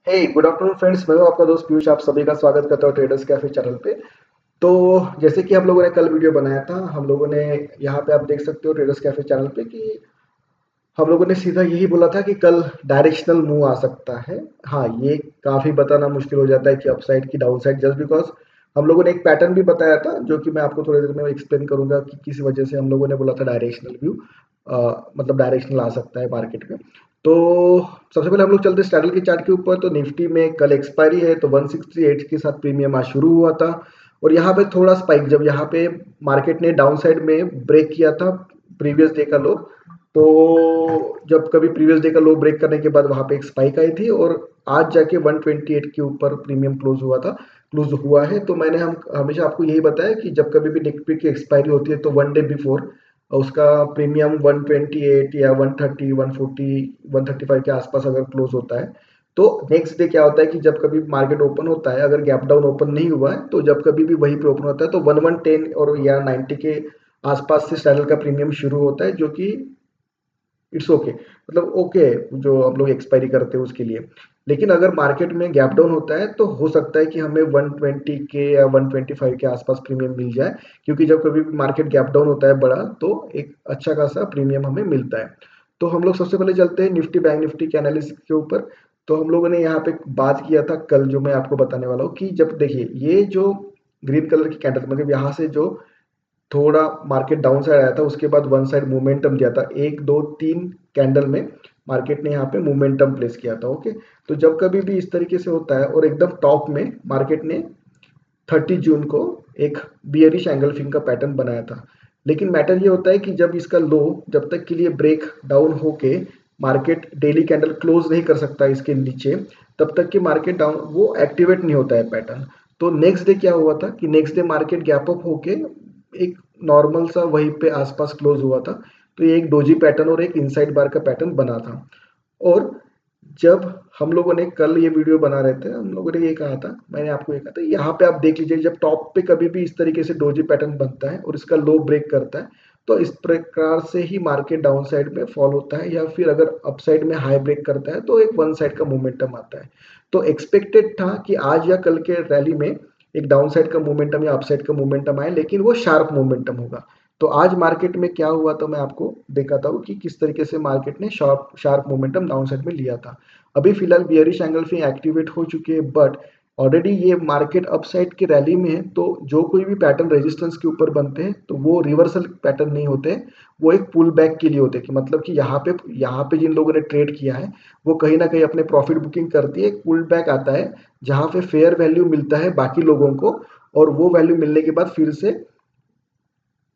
हे good afternoon friends, मैं हूं आपका दोस्त पीयूष। आप सभी का स्वागत करता हूं ट्रेडर्स कैफे चैनल पे। तो जैसे कि हम लोगों ने कल वीडियो बनाया था, हम लोगों ने यहाँ पे आप देख सकते हो ट्रेडर्स कैफे चैनल पे कि हम लोगों ने सीधा यही बोला था कि कल डायरेक्शनल मूव आ सकता है। हाँ, ये काफ़ी बताना मुश्किल हो जाता है कि अपसाइड की डाउन साइड, जस्ट बिकॉज हम लोगों ने एक पैटर्न भी बताया था जो कि मैं आपको थोड़ी देर में एक्सप्लेन करूंगा कि किस वजह से हम लोगों ने बोला था डायरेक्शनल व्यू, मतलब डायरेक्शनल आ सकता है मार्केट में। तो सबसे पहले हम लोग चलते स्टैडल के चार्ट के ऊपर। तो निफ्टी में कल एक्सपायरी है, तो 168 के साथ प्रीमियम आज शुरू हुआ था और यहाँ पे थोड़ा स्पाइक, जब यहाँ पे मार्केट ने डाउन साइड में ब्रेक किया था प्रीवियस डे का लो, तो जब कभी प्रीवियस डे का लो ब्रेक करने के बाद वहां पे एक स्पाइक आई थी और आज जाके 128 के ऊपर प्रीमियम क्लोज हुआ है। तो मैंने हम हमेशा आपको यही बताया कि जब कभी भी निफ्टी की एक्सपायरी होती है तो वन डे बिफोर उसका प्रीमियम 128 या 130 140 135 के आसपास अगर क्लोज होता है, तो नेक्स्ट डे क्या होता है कि जब कभी मार्केट ओपन होता है, अगर गैप डाउन ओपन नहीं हुआ है तो जब कभी भी वहीं पे ओपन होता है तो 1110 और या 90 के आसपास से सैडल का प्रीमियम शुरू होता है, जो कि इट्स ओके, मतलब ओके, जो हम लोग एक्सपायरी करते हैं उसके लिए। लेकिन अगर मार्केट में गैप डाउन होता है तो हो सकता है कि हमें 120 के या 125 के आसपास प्रीमियम मिल जाए, क्योंकि जब कभी भी मार्केट गैप डाउन होता है बड़ा तो एक अच्छा खासा प्रीमियम हमें मिलता है। तो हम लोग सबसे पहले चलते हैं निफ्टी बैंक निफ्टी के एनालिसिस के ऊपर। तो हम लोगों ने यहाँ पे बात किया था कल, जो मैं आपको बताने वाला हूँ कि जब देखिए ये जो ग्रीन कलर की कैंडल, मतलब यहाँ से जो थोड़ा मार्केट डाउन साइड आया था उसके बाद वन साइड मोमेंटम दिया था, एक दो तीन कैंडल में मार्केट ने यहाँ पे मोमेंटम प्लेस किया था। ओके, तो जब कभी भी इस तरीके से होता है और एकदम टॉप में मार्केट ने 30 जून को एक बियरिश एंगल्फिंग का पैटर्न बनाया था। लेकिन मैटर ये होता है कि जब इसका लो जब तक के लिए ब्रेक डाउन होके मार्केट डेली कैंडल क्लोज नहीं कर सकता इसके नीचे, तब तक कि मार्केट डाउन वो एक्टिवेट नहीं होता है पैटर्न। तो नेक्स्ट डे क्या हुआ था कि next day market gap up होके एक नॉर्मल सा वहीं पे आसपास क्लोज हुआ था। तो ये एक डोजी पैटर्न और एक इनसाइड बार का पैटर्न बना था। और जब हम लोगों ने कल ये वीडियो बना रहे थे, हम लोगों ने ये कहा था, मैंने आपको ये कहा था, यहाँ पे आप देख लीजिए जब टॉप पे कभी भी इस तरीके से डोजी पैटर्न बनता है और इसका लो ब्रेक करता है, तो इस प्रकार से ही मार्केट डाउन साइड में फॉल होता है, या फिर अगर अप साइड में हाई ब्रेक करता है तो एक वन साइड का मोमेंटम आता है। तो एक्सपेक्टेड था कि आज या कल के रैली में एक डाउन साइड का मोमेंटम या अप साइड का मोमेंटम आए, लेकिन वो शार्प मोमेंटम होगा। तो आज मार्केट में क्या हुआ, तो मैं आपको दिखाता हूँ कि किस तरीके से मार्केट ने sharp sharp momentum down side में लिया था। अभी फिलहाल बियरिश एंगल्फिंग एक्टिवेट हो चुकी है, बट ऑलरेडी ये मार्केट अपसाइड की रैली में है। तो जो कोई भी पैटर्न रेजिस्टेंस के ऊपर बनते हैं तो वो रिवर्सल पैटर्न नहीं होते, वो एक पुल बैक के लिए होते हैं, कि मतलब कि यहाँ पे जिन लोगों ने ट्रेड किया है वो कहीं ना कहीं अपने प्रॉफिट बुकिंग करती है, एक पुल बैक आता है जहाँ पे फेयर वैल्यू मिलता है बाकी लोगों को, और वो वैल्यू मिलने के बाद फिर से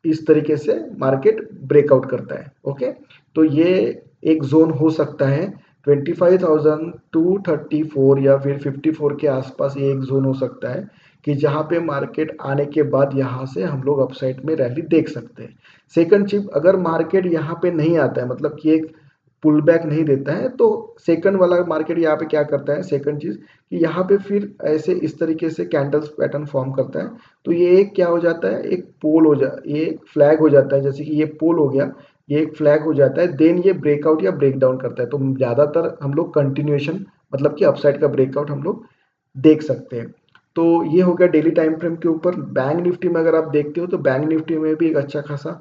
इस तरीके से मार्केट ब्रेकआउट करता है। ओके, तो ये एक जोन हो सकता है 25,000 टू 34 या फिर 54 के आसपास, ये एक जोन हो सकता है कि जहां पे मार्केट आने के बाद यहां से हम लोग अपसाइड में रैली देख सकते हैं। सेकंड चीज, अगर मार्केट यहाँ पे नहीं आता है, मतलब कि एक पुल बैक नहीं देता है, तो सेकंड वाला मार्केट यहाँ पे क्या करता है, सेकंड चीज कि यहाँ पे फिर ऐसे इस तरीके से कैंडल्स पैटर्न फॉर्म करता है। तो ये एक क्या हो जाता है, एक पोल ये फ्लैग हो जाता है, जैसे कि ये पोल हो गया, ये एक फ्लैग हो जाता है, देन ये ब्रेकआउट या ब्रेक डाउन करता है। तो ज्यादातर हम लोग कंटिन्यूएशन, मतलब कि अपसाइड का ब्रेकआउट हम लोग देख सकते हैं। तो ये हो गया डेली टाइम फ्रेम के ऊपर। बैंक निफ्टी में अगर आप देखते हो तो बैंक निफ्टी में भी एक अच्छा खासा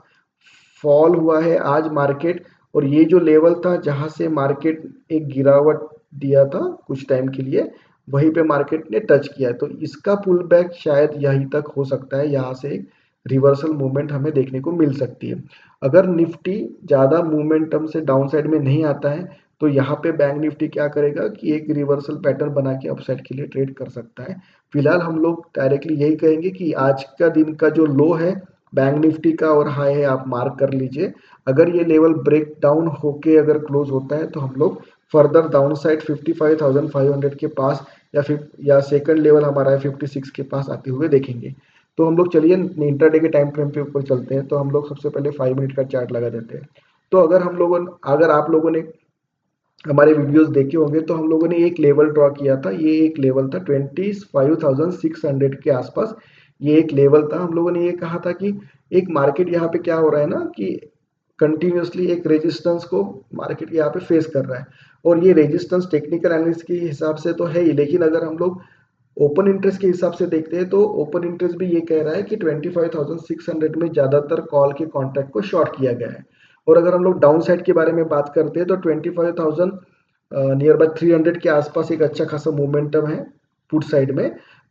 फॉल हुआ है आज मार्केट, और ये जो लेवल था जहां से मार्केट एक गिरावट दिया था कुछ टाइम के लिए, वहीं पे मार्केट ने टच किया है। तो इसका पुल बैक शायद यहीं तक हो सकता है, यहाँ से एक रिवर्सल मूवमेंट हमें देखने को मिल सकती है। अगर निफ्टी ज़्यादा मूवमेंटम से डाउन साइड में नहीं आता है तो यहाँ पे बैंक निफ्टी क्या करेगा कि एक रिवर्सल पैटर्न बना के अपसाइड के लिए ट्रेड कर सकता है। फिलहाल हम लोग डायरेक्टली यही कहेंगे कि आज का दिन का जो लो है बैंक निफ्टी का और हाई है, आप मार्क कर लीजिए। अगर ये लेवल ब्रेक डाउन होके अगर क्लोज होता है तो हम लोग फर्दर डाउन साइड 55,500 के पास, या फिर या सेकंड लेवल हमारा है 56 के पास आते हुए देखेंगे। तो हम लोग चलिए इंट्राडे के टाइम फ्रेम पे ऊपर चलते हैं। तो हम लोग सबसे पहले 5 मिनट का चार्ट लगा देते हैं। तो अगर आप लोगों ने हमारे वीडियोस देखे होंगे तो हम लोगों ने एक लेवल ड्रॉ किया था, ये एक लेवल था 25,600 के आसपास। ये एक लेवल था, हम लोगों ने ये कहा था कि एक मार्केट यहाँ पे क्या हो रहा है ना कि कंटिन्यूअसली एक रेजिस्टेंस को मार्केट यहाँ पे फेस कर रहा है, और ये रेजिस्टेंस टेक्निकल एनालिसिस के हिसाब से तो है ही, लेकिन अगर हम लोग ओपन इंटरेस्ट के हिसाब से देखते हैं तो ओपन इंटरेस्ट भी ये कह रहा है कि 25,600 में ज्यादातर कॉल के कॉन्ट्रैक्ट को शॉर्ट किया गया है। और अगर हम लोग डाउन साइड के बारे में बात करते हैं तो 25,000 नियर बाय 300 के आसपास एक अच्छा खासा मोमेंटम है पुट साइड में।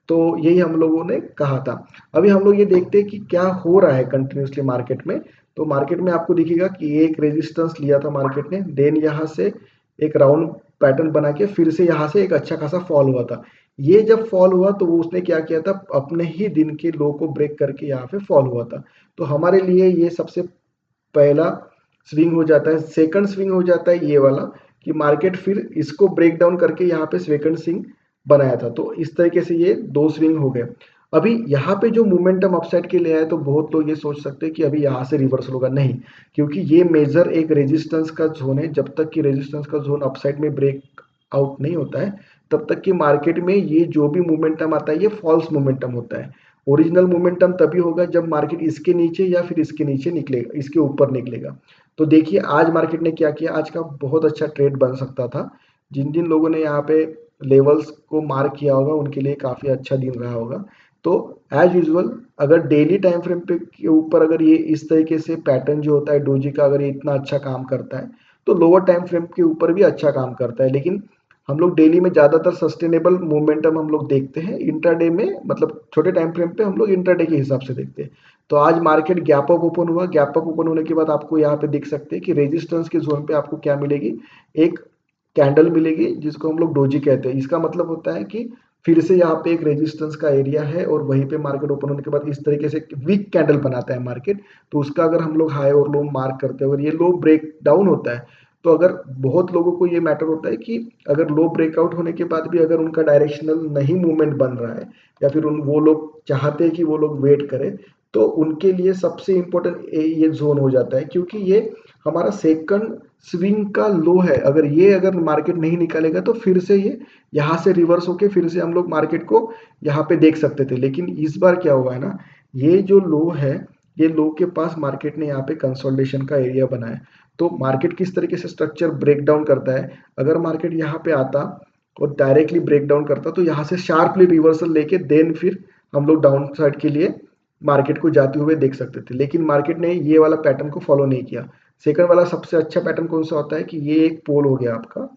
तो यही हम लोगों ने कहा था। अभी हम लोग ये देखते हैं कि क्या हो रहा है कंटिन्यूसली मार्केट में। तो मार्केट में आपको दिखेगा कि एक रेजिस्टेंस लिया था मार्केट ने, देन यहाँ से एक राउंड पैटर्न बना के फिर से यहाँ से एक अच्छा खासा फॉल हुआ था। ये जब फॉल हुआ तो वो उसने क्या किया था, अपने ही दिन के लो को ब्रेक करके यहाँ पे फॉल हुआ था। तो हमारे लिए ये सबसे पहला स्विंग हो जाता है। सेकंड स्विंग हो जाता है ये वाला कि मार्केट फिर इसको ब्रेक डाउन करके यहाँ पे सेकंड स्विंग बनाया था। तो इस तरीके से ये दो स्विंग हो गए। अभी यहाँ पे जो मोमेंटम अपसाइड के लिए आया तो बहुत लोग ये सोच सकते हैं कि अभी यहाँ से रिवर्सल होगा, नहीं, क्योंकि ये मेजर एक रेजिस्टेंस का जोन है। जब तक कि रेजिस्टेंस का जोन अपसाइड में ब्रेक आउट नहीं होता है तब तक कि मार्केट में ये जो भी मोमेंटम आता है ये फॉल्स मोमेंटम होता है। ओरिजिनल मोमेंटम तभी होगा जब मार्केट इसके नीचे या फिर इसके नीचे निकलेगा, इसके ऊपर निकलेगा। तो देखिए आज मार्केट ने क्या किया, आज का बहुत अच्छा ट्रेड बन सकता था। जिन जिन लोगों ने यहाँ पे लेवल्स को मार्क किया होगा उनके लिए काफी अच्छा दिन रहा होगा। तो एज यूजुअल अगर डेली टाइम फ्रेम पे के ऊपर अगर ये इस तरीके से पैटर्न जो होता है डोजी का अगर ये इतना अच्छा काम करता है तो लोअर टाइम फ्रेम के ऊपर भी अच्छा काम करता है। लेकिन हम लोग डेली में ज्यादातर सस्टेनेबल मोमेंटम हम लोग देखते हैं, इंट्राडे में मतलब छोटे टाइम फ्रेम पे हम लोग इंट्राडे के हिसाब से देखते हैं। तो आज मार्केट गैप अप ओपन हुआ, गैप अप ओपन होने के बाद आपको यहाँ पे देख सकते हैं कि रेजिस्टेंस के जोन पे आपको क्या मिलेगी, एक कैंडल मिलेगी जिसको हम लोग डोजी कहते हैं। इसका मतलब होता है कि फिर से यहाँ पे एक रेजिस्टेंस का एरिया है और वहीं पे मार्केट ओपन होने के बाद इस तरीके से वीक कैंडल बनाता है मार्केट। तो उसका अगर हम लोग हाई और लो मार्क करते हैं, अगर ये लो ब्रेक डाउन होता है तो अगर बहुत लोगों को ये मैटर होता है कि अगर लो ब्रेकआउट होने के बाद भी अगर उनका डायरेक्शनल नहीं मूवमेंट बन रहा है या फिर वो लोग चाहते हैं कि वो लोग वेट करें, तो उनके लिए सबसे इम्पोर्टेंट ये जोन हो जाता है, क्योंकि ये हमारा सेकंड स्विंग का लो है। अगर ये अगर मार्केट नहीं निकालेगा तो फिर से ये यहाँ से रिवर्स होके फिर से हम लोग मार्केट को यहाँ पे देख सकते थे। लेकिन इस बार क्या हुआ है ना, ये जो लो है ये लो के पास मार्केट ने यहाँ पे कंसोलिडेशन का एरिया बनाया। तो मार्केट किस तरीके से स्ट्रक्चर ब्रेक डाउन करता है, अगर मार्केट यहाँ पे आता और डायरेक्टली ब्रेक डाउन करता तो यहाँ से शार्पली रिवर्सल लेके देन फिर हम लोग डाउन साइड के लिए मार्केट को जाते हुए देख सकते थे। लेकिन मार्केट ने ये वाला पैटर्न को फॉलो नहीं किया। सेकंड वाला सबसे अच्छा पैटर्न कौन सा होता है कि ये एक पोल हो गया आपका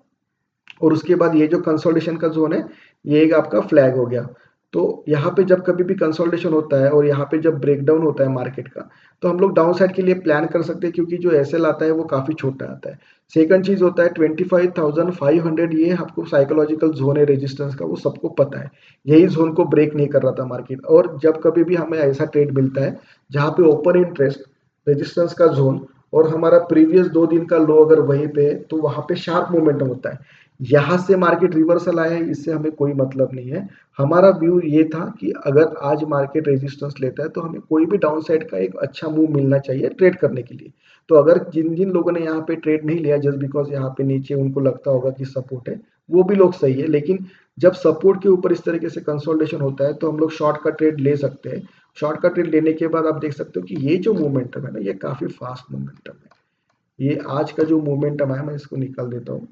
और उसके बाद ये जो कंसोलिडेशन का जोन है ये एक आपका फ्लैग हो गया। तो यहाँ पे जब कभी भी कंसोलिडेशन होता है और यहाँ पे जब ब्रेकडाउन होता है मार्केट का तो हम लोग डाउन साइड के लिए प्लान कर सकते हैं, क्योंकि जो एसएल आता है वो काफी छोटा आता है। सेकंड चीज होता है 25,500, ये आपको साइकोलॉजिकल जोन है रेजिस्टेंस का, वो सबको पता है। यही जोन को ब्रेक नहीं कर रहा था मार्केट। और जब कभी भी हमें ऐसा ट्रेड मिलता है जहाँ पे ओपन इंटरेस्ट रेजिस्टेंस का जोन और हमारा प्रीवियस 2 दिन का लो अगर वहीं पे है तो वहां पे शार्प मोमेंटम होता है। यहाँ से मार्केट रिवर्सल आया है इससे हमें कोई मतलब नहीं है। हमारा व्यू ये था कि अगर आज मार्केट रेजिस्टेंस लेता है तो हमें कोई भी डाउन साइड का एक अच्छा मूव मिलना चाहिए ट्रेड करने के लिए। तो अगर जिन जिन लोगों ने यहाँ पे ट्रेड नहीं लिया जस्ट बिकॉज यहाँ पे नीचे उनको लगता होगा कि सपोर्ट है, वो भी लोग सही है। लेकिन जब सपोर्ट के ऊपर इस तरीके से कंसोलिडेशन होता है तो हम लोग शॉर्ट का ट्रेड ले सकते हैं। शॉर्ट का ट्रेड लेने के बाद आप देख सकते हो कि ये जो मोमेंटम है ना ये काफी फास्ट मोमेंटम है। ये आज का जो मोमेंटम आया मैं इसको निकाल देता हूँ।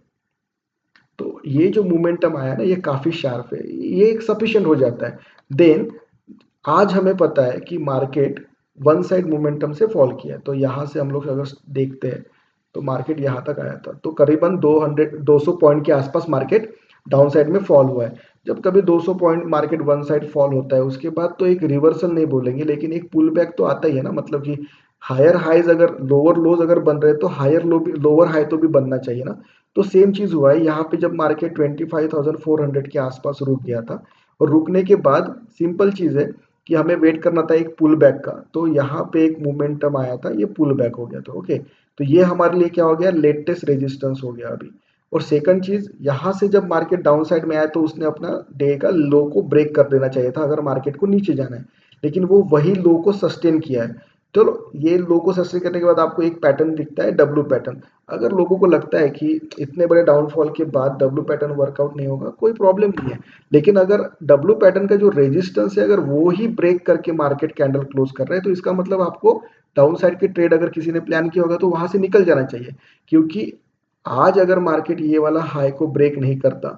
तो ये जो मोमेंटम आया ना ये काफी शार्प है, ये एक सफिशिएंट हो जाता है। देन आज हमें पता है कि मार्केट वन साइड मोमेंटम से फॉल किया है। तो यहाँ से हम लोग अगर देखते हैं तो मार्केट यहाँ तक आया था तो करीबन 200 पॉइंट के आसपास मार्केट डाउन साइड में फॉल हुआ है। जब कभी 200 point market one side fall होता है उसके बाद तो एक रिवर्सल नहीं बोलेंगे लेकिन एक पुल बैक तो आता ही है ना। मतलब कि हायर हाइज अगर लोअर लोज अगर बन रहे हैं तो हायर लो भी लोअर हाई तो भी बनना चाहिए ना। तो सेम चीज हुआ है यहाँ पे जब मार्केट 25,400 के आसपास रुक गया था और रुकने के बाद सिंपल चीज है कि हमें वेट करना था एक पुल बैक का। तो यहाँ पे एक मोमेंटम आया था ये पुल बैक हो गया था। ओके, तो ये हमारे लिए क्या हो गया, लेटेस्ट रेजिस्टेंस हो गया अभी। और सेकंड चीज यहाँ से जब मार्केट डाउन साइड में आया तो उसने अपना डे का लो को ब्रेक कर देना चाहिए था अगर मार्केट को नीचे जाना है, लेकिन वो वही लो को सस्टेन किया है। चलो ये लो को सस्टेन करने के बाद आपको एक पैटर्न दिखता है डब्ल्यू पैटर्न। अगर लोगों को लगता है कि इतने बड़े डाउनफॉल के बाद डब्ल्यू पैटर्न वर्कआउट नहीं होगा कोई प्रॉब्लम नहीं है। लेकिन अगर डब्ल्यू पैटर्न का जो रेजिस्टेंस है अगर वो ही ब्रेक करके मार्केट कैंडल क्लोज कर रहा है तो इसका मतलब आपको डाउन साइड के ट्रेड अगर किसी ने प्लान किया होगा तो वहां से निकल जाना चाहिए। क्योंकि आज अगर मार्केट ये वाला हाई को ब्रेक नहीं करता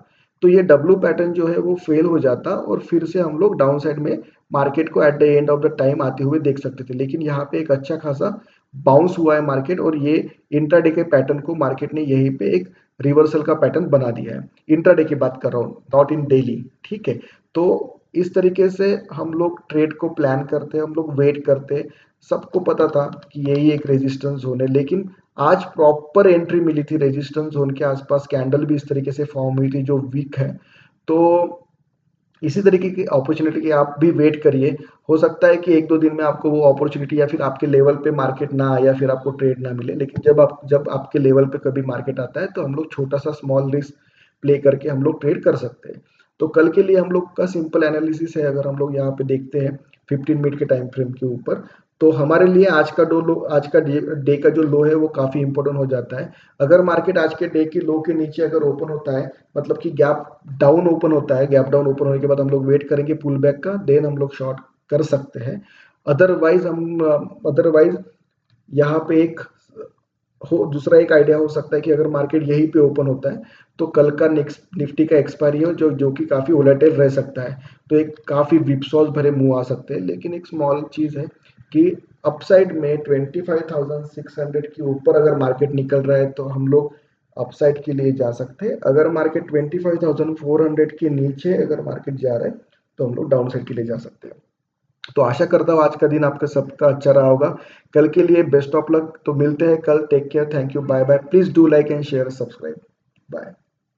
तो ये डब्ल्यू पैटर्न जो है वो फेल हो जाता और फिर से हम लोग डाउन साइड में मार्केट को at the end of the time आते हुए देख सकते थे। लेकिन यहाँ पे एक अच्छा खासा बाउंस हुआ है मार्केट और ये इंट्राडे के पैटर्न को मार्केट ने यहीं पे एक रिवर्सल का पैटर्न बना दिया है। इंट्राडे की बात कर रहा हूँ, नॉट इन डेली। ठीक है, तो इस तरीके से हम लोग ट्रेड को प्लान करते हैं, हम लोग वेट करते हैं। सबको पता था कि यही एक रेजिस्टेंस जोन है, लेकिन आज प्रॉपर एंट्री मिली थी रेजिस्टेंस जोन के आसपास। कैंडल भी इस तरीके से फॉर्म हुई थी जो वीक है। तो इसी तरीके की अपॉर्चुनिटी की आप भी वेट करिए। हो सकता है कि एक दो दिन में आपको वो अपॉर्चुनिटी या फिर आपके लेवल पे मार्केट ना आए या फिर आपको ट्रेड ना मिले, लेकिन जब आपके लेवल पे कभी मार्केट आता है तो हम लोग छोटा सा स्मॉल रिस्क प्ले करके हम लोग ट्रेड कर सकते हैं। तो कल के लिए हम लोग का सिंपल एनालिसिस है, अगर हम लोग यहाँ पे देखते हैं 15 मिनट के टाइम फ्रेम के ऊपर, तो हमारे लिए आज का डे का जो लो है वो काफी इंपॉर्टेंट हो जाता है। अगर मार्केट आज के डे की लो के नीचे अगर ओपन होता है, मतलब कि गैप डाउन ओपन होता है, गैप डाउन ओपन होने के बाद हम लोग वेट करेंगे पुल बैक का, देन हम लोग शॉर्ट कर सकते हैं। अदरवाइज यहाँ पे एक हो दूसरा एक आइडिया हो सकता है कि अगर मार्केट यहीं पे ओपन होता है तो कल का नेक्स्ट निफ्टी का एक्सपायरी हो जो कि काफी वोलेटाइल रह सकता है, तो एक काफी विपसॉस भरे मुंह आ सकते हैं। लेकिन एक स्मॉल चीज है कि अपसाइड में 25,600 के ऊपर अगर मार्केट निकल रहा है तो हम लोग अपसाइड के लिए जा सकते हैं। अगर मार्केट 25,400 के नीचे अगर मार्केट जा रहा है तो हम लोग डाउन साइड के लिए जा सकते हैं। तो आशा करता हूँ आज का दिन आपका सबका अच्छा रहा होगा। कल के लिए बेस्ट ऑफ लक। तो मिलते हैं कल। Take care, thank you, bye bye. Please do like and share, subscribe. Bye.